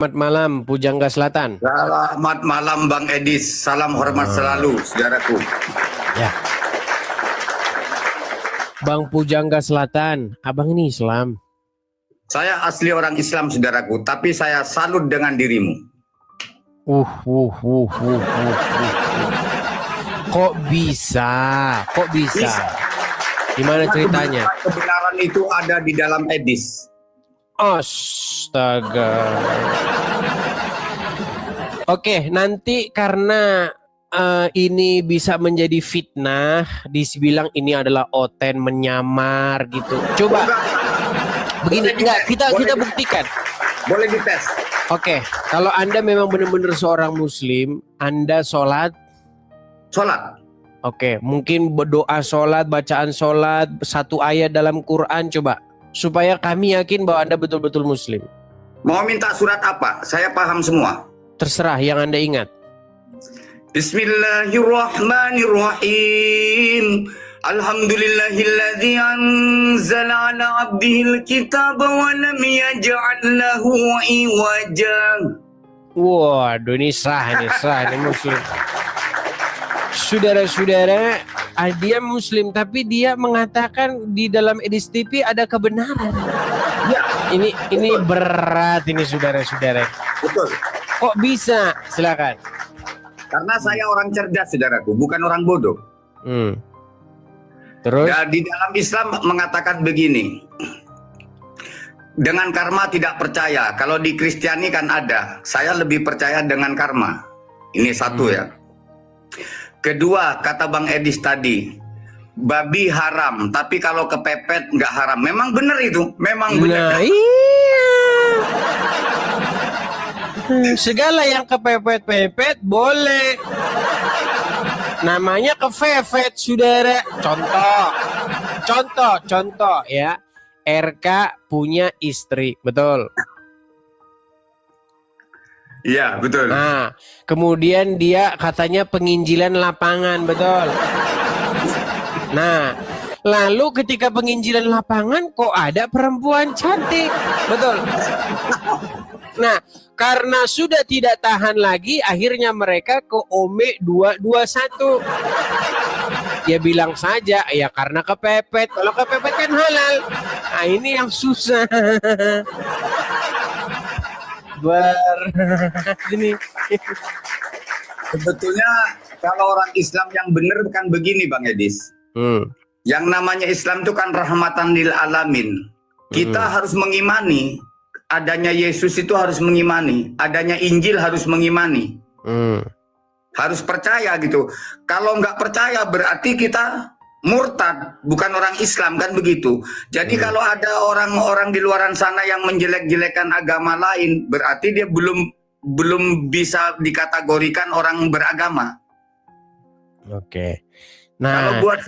Selamat malam, Pujangga Selatan. Selamat malam Bang Edis, salam hormat selalu saudaraku. Ya. Bang Pujangga Selatan, abang ini Islam. Saya asli orang Islam saudaraku, tapi saya salut dengan dirimu. Kok bisa? Gimana ceritanya? Kebenaran itu ada di dalam Edis. Astaga. Oke, nanti karena ini bisa menjadi fitnah, dibilang ini adalah Oten menyamar gitu. Coba begini, kita buktikan. Boleh dites. Oke, kalau Anda memang benar-benar seorang Muslim, Anda sholat. Oke, mungkin berdoa sholat, bacaan sholat, satu ayat dalam Quran, coba. Supaya kami yakin bahwa Anda betul-betul Muslim. Mau minta surat apa? Saya paham semua. Terserah yang Anda ingat. Bismillahirrahmanirrahim. Alhamdulillahilladzi anzala ala abdihil kitaba wa lam yaj'al lahu iwaja. Waduh, ini sah nih Muslim. Saudara-saudara, dia Muslim tapi dia mengatakan di dalam Edis TV ada kebenaran. Ya, ini berat ini saudara-saudara. betul. Kok bisa? Silakan. Karena saya orang cerdas saudaraku, bukan orang bodoh. Terus? Dan di dalam Islam mengatakan begini. Dengan karma tidak percaya. Kalau di Kristiani kan ada. Saya lebih percaya dengan karma. Ini satu ya. Kedua, kata Bang Edis tadi, babi haram, tapi kalau kepepet nggak haram. Memang benar itu, memang benar. Nah, iya. Segala yang kepepet-pepet boleh. Namanya kefefet, saudara. Contoh ya. RK punya istri, betul. Iya, betul. Nah, kemudian dia katanya penginjilan lapangan, betul. Nah, lalu ketika penginjilan lapangan kok ada perempuan cantik, betul. Nah, karena sudah tidak tahan lagi, akhirnya mereka ke Ome 221. Ya bilang saja, ya karena kepepet. Kalau kepepet kan halal. Nah, ini yang susah. Ini. Sebetulnya kalau orang Islam yang benar kan begini Bang Edis. Yang namanya Islam itu kan rahmatan lil alamin. Kita harus mengimani adanya Yesus, itu harus mengimani adanya Injil, harus mengimani. Harus percaya gitu. Kalau nggak percaya berarti kita murtad, bukan orang Islam, kan begitu. Jadi kalau ada orang-orang di luaran sana yang menjelek-jelekan agama lain, berarti dia belum bisa dikategorikan orang beragama. Oke. Nah, kalau buat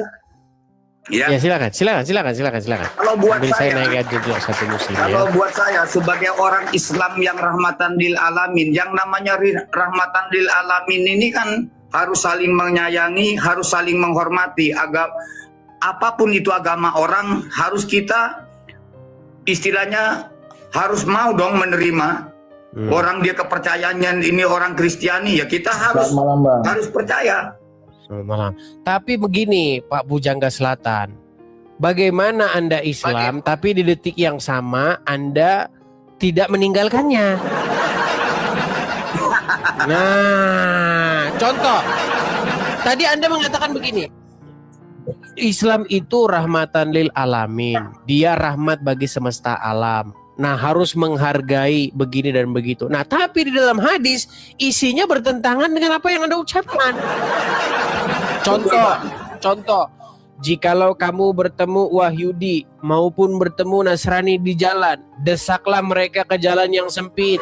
ya silakan. Kalau buat saya naik aja satu Muslim. Kalau buat saya sebagai orang Islam yang rahmatan lil alamin, yang namanya rahmatan lil alamin ini kan harus saling menyayangi, harus saling menghormati. Apapun itu agama orang, harus kita istilahnya harus mau dong menerima. Orang dia kepercayaannya ini orang Kristiani, ya kita harus percaya. Selamat malam. Tapi begini Pak Pujangga Selatan, bagaimana Anda Islam tapi di detik yang sama Anda tidak meninggalkannya? Nah, contoh. Tadi Anda mengatakan begini. Islam itu rahmatan lil alamin. Dia rahmat bagi semesta alam. Nah, harus menghargai begini dan begitu. Nah, tapi di dalam hadis isinya bertentangan dengan apa yang Anda ucapkan. Contoh. Jikalau kamu bertemu Wahyudi maupun bertemu Nasrani di jalan, desaklah mereka ke jalan yang sempit.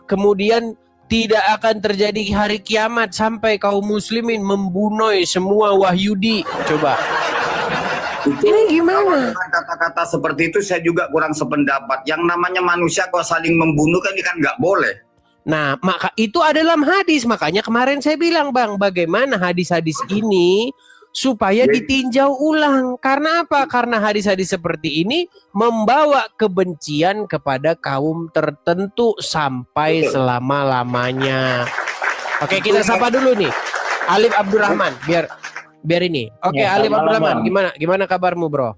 Kemudian tidak akan terjadi hari kiamat sampai kaum muslimin membunuh semua Wahyudi. Coba. Ini gimana? Kata-kata seperti itu saya juga kurang sependapat. Yang namanya manusia kok saling membunuh kan nggak boleh. Nah, maka itu ada dalam hadis. Makanya kemarin saya bilang, Bang, bagaimana hadis-hadis ini supaya ditinjau ulang. Karena apa? Karena hadis-hadis seperti ini membawa kebencian kepada kaum tertentu sampai selama-lamanya. Oke, kita sapa dulu nih Alif Abdurrahman, biar ini. Oke, Ya, Alif selamat Abdurrahman, malam. gimana kabarmu, Bro?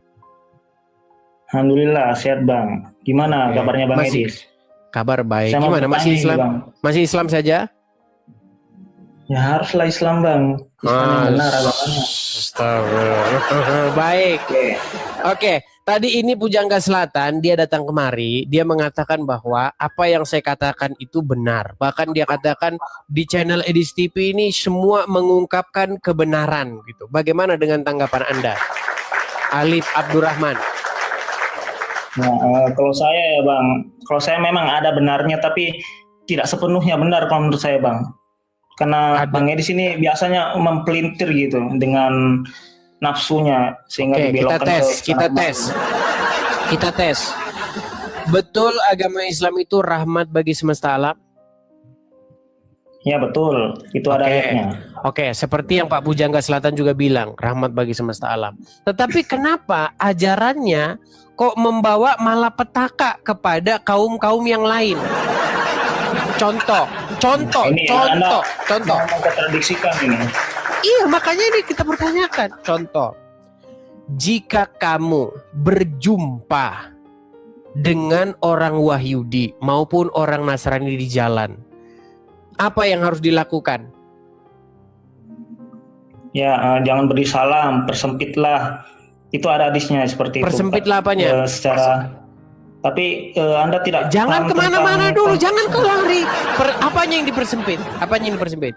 Alhamdulillah sehat Bang. Gimana Oke, kabarnya Bang masih- Edis? Kabar baik. Saya mau Gimana, masih bertanya ini, Islam? Bang. Masih Islam saja? Ya haruslah Islam Bang. Islam yang benar agamanya. Astagfirullah. Baik. Oke, tadi ini Pujangga Selatan dia datang kemari, dia mengatakan bahwa apa yang saya katakan itu benar. Bahkan dia katakan di channel Edis TV ini semua mengungkapkan kebenaran gitu. Bagaimana dengan tanggapan Anda? Alif Abdurrahman. Nah, kalau saya ya Bang, kalau saya memang ada benarnya tapi tidak sepenuhnya benar kalau menurut saya Bang. Karena Ada. Bang Edis ini biasanya mempelintir gitu dengan nafsunya sehingga Oke, dibelokkan kita tes. Betul agama Islam itu rahmat bagi semesta alam? Ya betul, itu ada Oke. ayatnya. Oke, seperti yang Pak Pujangga Selatan juga bilang, rahmat bagi semesta alam. Tetapi kenapa ajarannya kok membawa malapetaka kepada kaum-kaum yang lain? Contoh. Ini Anda mau kontradiksikan ini. Iya, makanya ini kita pertanyakan. Contoh, jika kamu berjumpa dengan orang Wahyudi maupun orang Nasrani di jalan, apa yang harus dilakukan? Ya, jangan beri salam, persempitlah. Itu ada hadisnya seperti Persempitlah itu. apanya? Tapi Anda tidak Jangan paham kemana-mana tentang- dulu, jangan kau lari. Apanya yang dipersempit? Apanya yang dipersempit?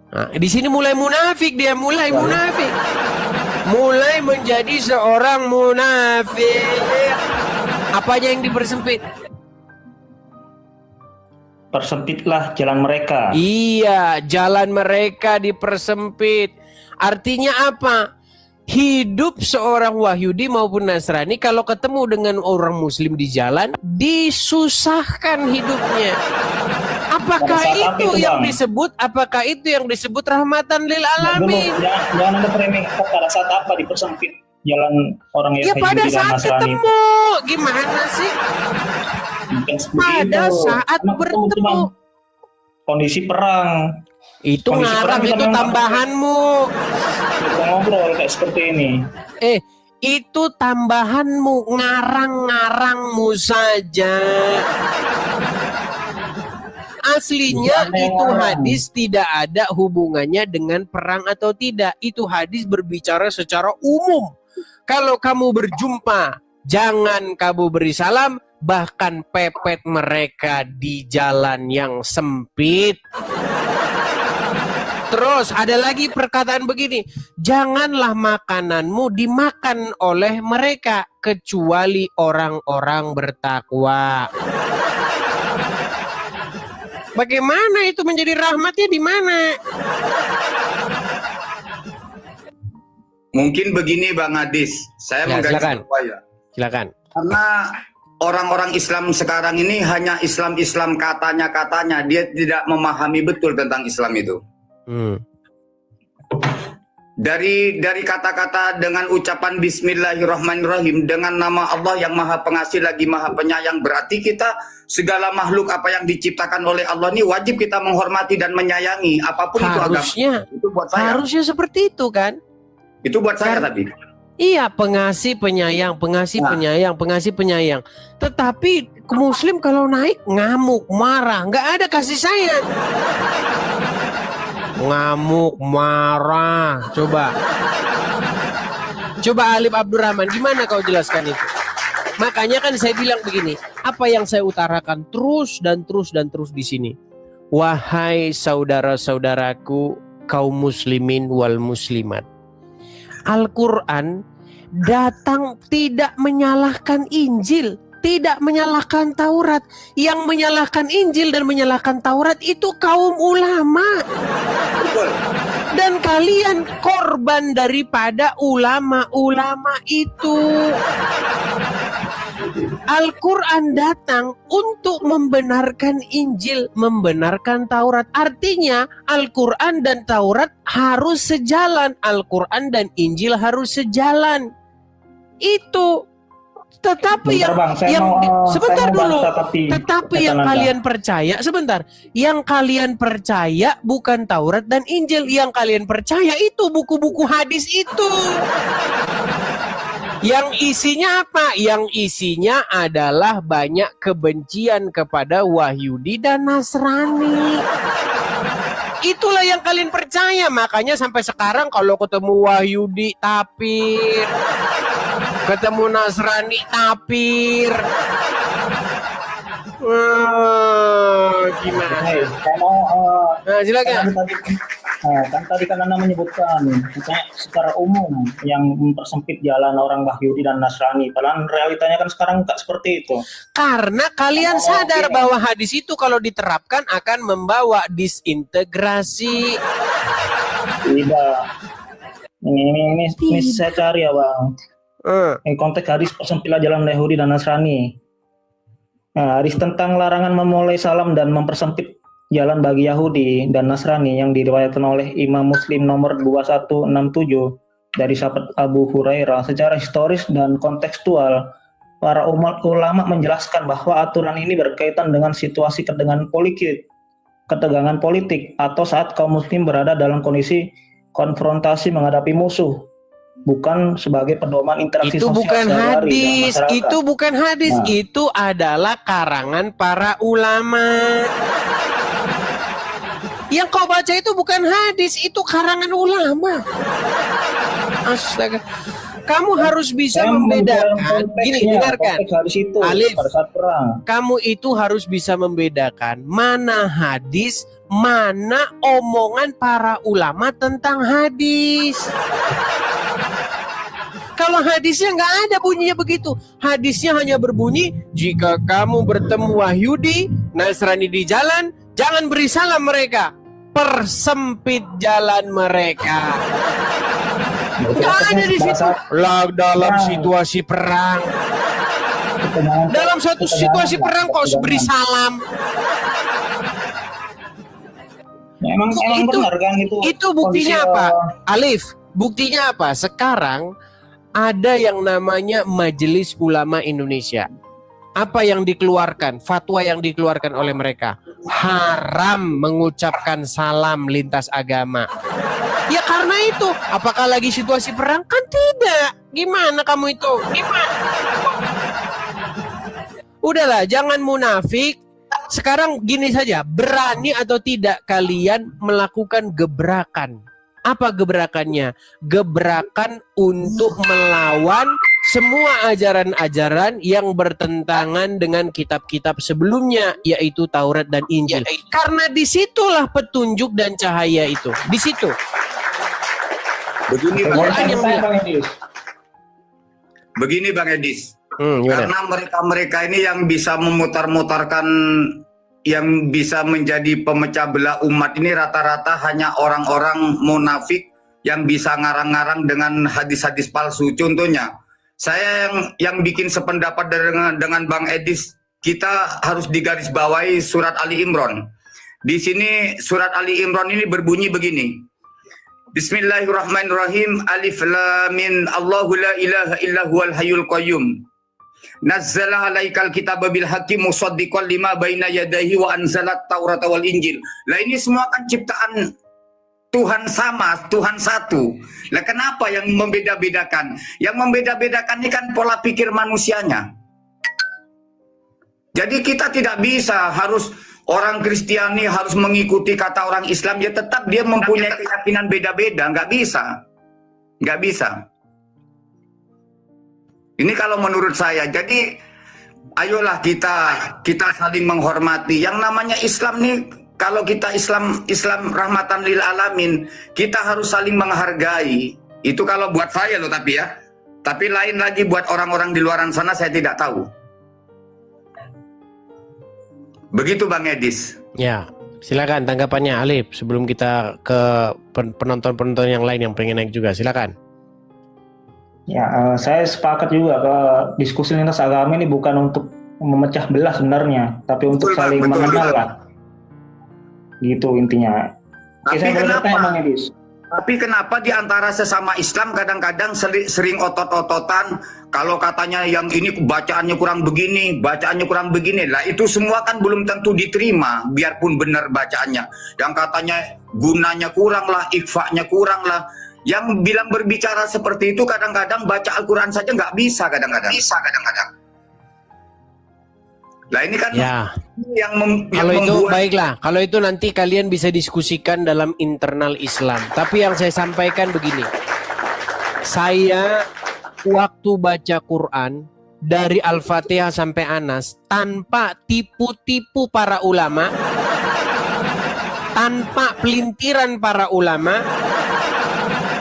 Nah, di sini mulai munafik dia, mulai munafik. Mulai menjadi seorang munafik. Apanya yang dipersempit? Persempitlah jalan mereka. Iya, jalan mereka dipersempit. Artinya apa? Hidup seorang Wahyudi maupun Nasrani kalau ketemu dengan orang Muslim di jalan disusahkan hidupnya. Apakah Pada saat itu itu, yang Bang. disebut? Apakah itu yang disebut rahmatan lil Dulu, alamin? jangan Anda framing pada saat apa dipersempit jalan orang Ya Yahudi pada dan saat Nasrani. ketemu, gimana sih? Bukan seperti Pada itu. saat Emang ketemu bertemu. cuman kondisi perang. Itu Kondisi ngarang, perang kita itu memang- tambahanmu. Kita ngobrol kayak seperti ini. Itu tambahanmu, ngarang-ngarangmu saja. Aslinya Bukan yang itu ngarang. hadis tidak ada hubungannya dengan perang atau tidak. Itu hadis berbicara secara umum. Kalau kamu berjumpa, jangan kamu beri salam, bahkan pepet mereka di jalan yang sempit. Terus ada lagi perkataan begini, janganlah makananmu dimakan oleh mereka kecuali orang-orang bertakwa. Bagaimana itu menjadi rahmatnya di mana? Mungkin begini Bang Adis, saya Ya, menggaris silakan. bawah. Silakan. Karena orang-orang Islam sekarang ini hanya Islam katanya, dia tidak memahami betul tentang Islam itu. Dari kata-kata dengan ucapan Bismillahirrahmanirrahim dengan nama Allah yang Maha Pengasih lagi Maha Penyayang, berarti kita segala makhluk apa yang diciptakan oleh Allah ini wajib kita menghormati dan menyayangi apapun itu agama. Harusnya, Itu buat saya. harusnya seperti itu kan? Itu buat saya tadi. Iya, pengasih penyayang, pengasih Nah. penyayang, pengasih penyayang. Tetapi Muslim kalau naik ngamuk, marah, nggak ada kasih sayang. Ngamuk, marah. Coba Alif Abdurrahman, gimana kau jelaskan itu? Makanya kan saya bilang begini, apa yang saya utarakan terus dan terus di sini. Wahai saudara-saudaraku kaum muslimin wal muslimat. Al-Quran datang tidak menyalahkan Injil, tidak menyalahkan Taurat. Yang menyalahkan Injil dan menyalahkan Taurat itu kaum ulama. Betul. Dan kalian korban daripada ulama-ulama itu. Al-Quran datang untuk membenarkan Injil, membenarkan Taurat. Artinya Al-Quran dan Taurat harus sejalan. Al-Quran dan Injil harus sejalan. Itu. Tetapi sebentar dulu. Tetapi yang kalian percaya, sebentar. Yang kalian percaya bukan Taurat dan Injil. Yang kalian percaya itu buku-buku hadis itu. Yang isinya apa? Yang isinya adalah banyak kebencian kepada Wahyudi dan Nasrani. Itulah yang kalian percaya. Makanya sampai sekarang kalau ketemu Wahyudi tapir, ketemu Nasrani tapir. Gimana? Nah, silakan. Kan tadi kan Anda menyebutkan secara umum yang mempersempit jalan orang Wahyudi dan Nasrani. Padahal realitanya kan sekarang tak seperti itu. Karena kalian sadar bahwa hadis itu kalau diterapkan akan membawa disintegrasi. Tidak. Ini saya cari ya Bang. Ini konteks hadis persempitlah jalan Yahudi dan Nasrani. Nah, hadis tentang larangan memulai salam dan mempersempit jalan bagi Yahudi dan Nasrani yang diriwayatkan oleh Imam Muslim nomor 2167 dari sahabat Abu Hurairah. Secara historis dan kontekstual, para ulama menjelaskan bahwa aturan ini berkaitan dengan situasi ketegangan politik atau saat kaum muslim berada dalam kondisi konfrontasi menghadapi musuh, bukan sebagai pedoman interaksi itu sosial bukan hadis, masyarakat. itu bukan hadis, Nah, itu adalah karangan para ulama. Yang kau baca itu bukan hadis, itu karangan ulama. Astaga. Kamu harus bisa membedakan. Gini, dengarkan. Alif, pada saat perang. kamu itu harus bisa membedakan mana hadis, mana omongan para ulama tentang hadis. Kalau hadisnya nggak ada bunyinya begitu. Hadisnya hanya berbunyi, jika kamu bertemu Wahyudi, Nasrani di jalan, jangan beri salam mereka. Persempit jalan mereka. Nggak ada di situ. Dalam situasi perang. Dalam suatu situasi perang kok harus beri salam. Emang benar kan itu. Itu buktinya apa? Alif, buktinya apa? Sekarang ada yang namanya Majelis Ulama Indonesia. Apa yang dikeluarkan? Fatwa yang dikeluarkan oleh mereka. Haram mengucapkan salam lintas agama. Ya karena itu. Apakah lagi situasi perang? Kan tidak. Gimana kamu itu? Gimana? Udahlah, jangan munafik. Sekarang gini saja. Berani atau tidak kalian melakukan gebrakan? Apa gebrakannya? Gebrakan untuk melawan semua ajaran-ajaran yang bertentangan dengan kitab-kitab sebelumnya, yaitu Taurat dan Injil. Karena disitulah petunjuk dan cahaya itu. Di situ. Begini Bang Edis. Karena mereka ini yang bisa memutar-mutarkan, yang bisa menjadi pemecah belah umat ini rata-rata hanya orang-orang munafik yang bisa ngarang-ngarang dengan hadis-hadis palsu. Contohnya, saya yang bikin sependapat dengan Bang Edis, kita harus digarisbawahi surat Ali Imran. Di sini surat Ali Imran ini berbunyi begini. Bismillahirrahmanirrahim. Alif lam mim. Allahu la ilaha illa huwal hayyul qayyum. Nazzala 'alaikal kitaba bil haqqi musaddiqan lima baina yadayhi wa anzalat Taurata wal Injil. Lah ini semua kan ciptaan Tuhan sama, Tuhan satu. Lah kenapa yang membeda-bedakan? Yang membeda-bedakan ini kan pola pikir manusianya. Jadi kita tidak bisa harus orang Kristiani harus mengikuti kata orang Islam, ya tetap dia mempunyai keyakinan beda-beda, nggak bisa. Nggak bisa. Ini kalau menurut saya. Jadi ayolah kita saling menghormati. Yang namanya Islam nih, kalau kita Islam rahmatan lil alamin, kita harus saling menghargai. Itu kalau buat saya loh, tapi ya. Tapi lain lagi buat orang-orang di luaran sana saya tidak tahu. Begitu Bang Edis. Ya, silakan tanggapannya Alif sebelum kita ke penonton-penonton yang lain yang pengen naik juga. Silakan. Ya, saya sepakat juga ke diskusi lintas agama ini bukan untuk memecah belah sebenarnya, tapi untuk Betul, Bang, saling betul, mengenal Bang. lah. Gitu intinya. Oke, Tapi saya boleh kenapa? tanya Bang Edis. Tapi kenapa di antara sesama Islam kadang-kadang sering otot-ototan kalau katanya yang ini bacaannya kurang begini, bacaannya kurang begini. Lah itu semua kan belum tentu diterima biarpun benar bacaannya. Yang katanya gunanya kurang lah, ikhfa'nya kurang lah. Yang bilang berbicara seperti itu kadang-kadang baca Al-Quran saja nggak bisa kadang-kadang. Lah ini kan Ya. yang Kalau itu membuat baiklah, kalau itu nanti kalian bisa diskusikan dalam internal Islam. Tapi yang saya sampaikan begini, saya waktu baca Quran dari Al-Fatihah sampai Anas tanpa tipu-tipu para ulama, tanpa pelintiran para ulama,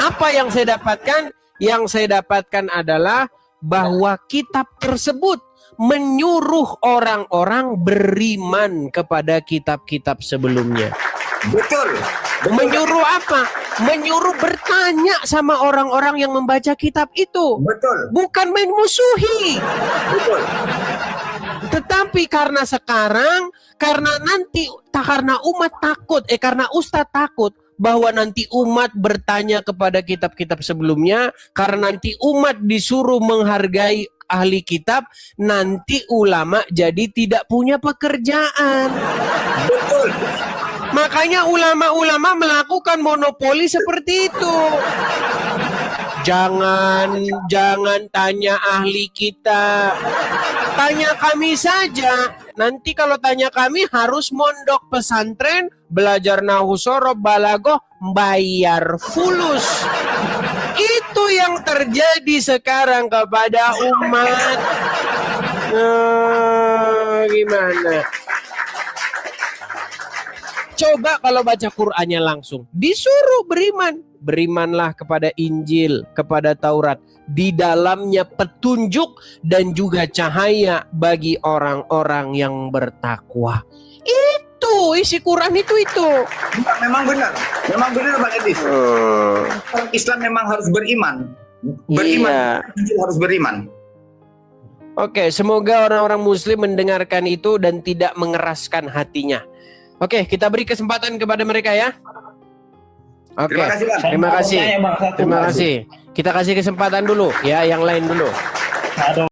apa yang saya dapatkan? Yang saya dapatkan adalah bahwa kitab tersebut menyuruh orang-orang beriman kepada kitab-kitab sebelumnya. betul. Menyuruh apa? Menyuruh bertanya sama orang-orang yang membaca kitab itu. Betul. Bukan main musuhi. Betul. Tetapi karena sekarang, karena umat takut, karena Ustadz takut bahwa nanti umat bertanya kepada kitab-kitab sebelumnya, karena nanti umat disuruh menghargai ahli kitab, nanti ulama jadi tidak punya pekerjaan. Betul. Makanya ulama-ulama melakukan monopoli seperti itu. Jangan tanya ahli kitab. Tanya kami saja. Nanti kalau tanya kami harus mondok pesantren, belajar nahu sorob balagoh, bayar fulus. Itu yang terjadi sekarang kepada umat. Gimana? Coba kalau baca Qur'annya langsung, disuruh beriman. Berimanlah kepada Injil, kepada Taurat. Di dalamnya petunjuk dan juga cahaya bagi orang-orang yang bertakwa. Itu isi Quran itu. Memang benar Bang Edis. Orang Islam memang harus beriman. Iya. Harus beriman. Oke, semoga orang-orang Muslim mendengarkan itu dan tidak mengeraskan hatinya. Oke, kita beri kesempatan kepada mereka ya. Oke, Terima kasih, Bang. terima kasih. Saya mau tanya, Bang, satu. Terima kasih. Kita kasih kesempatan dulu ya, yang lain dulu. Aduh.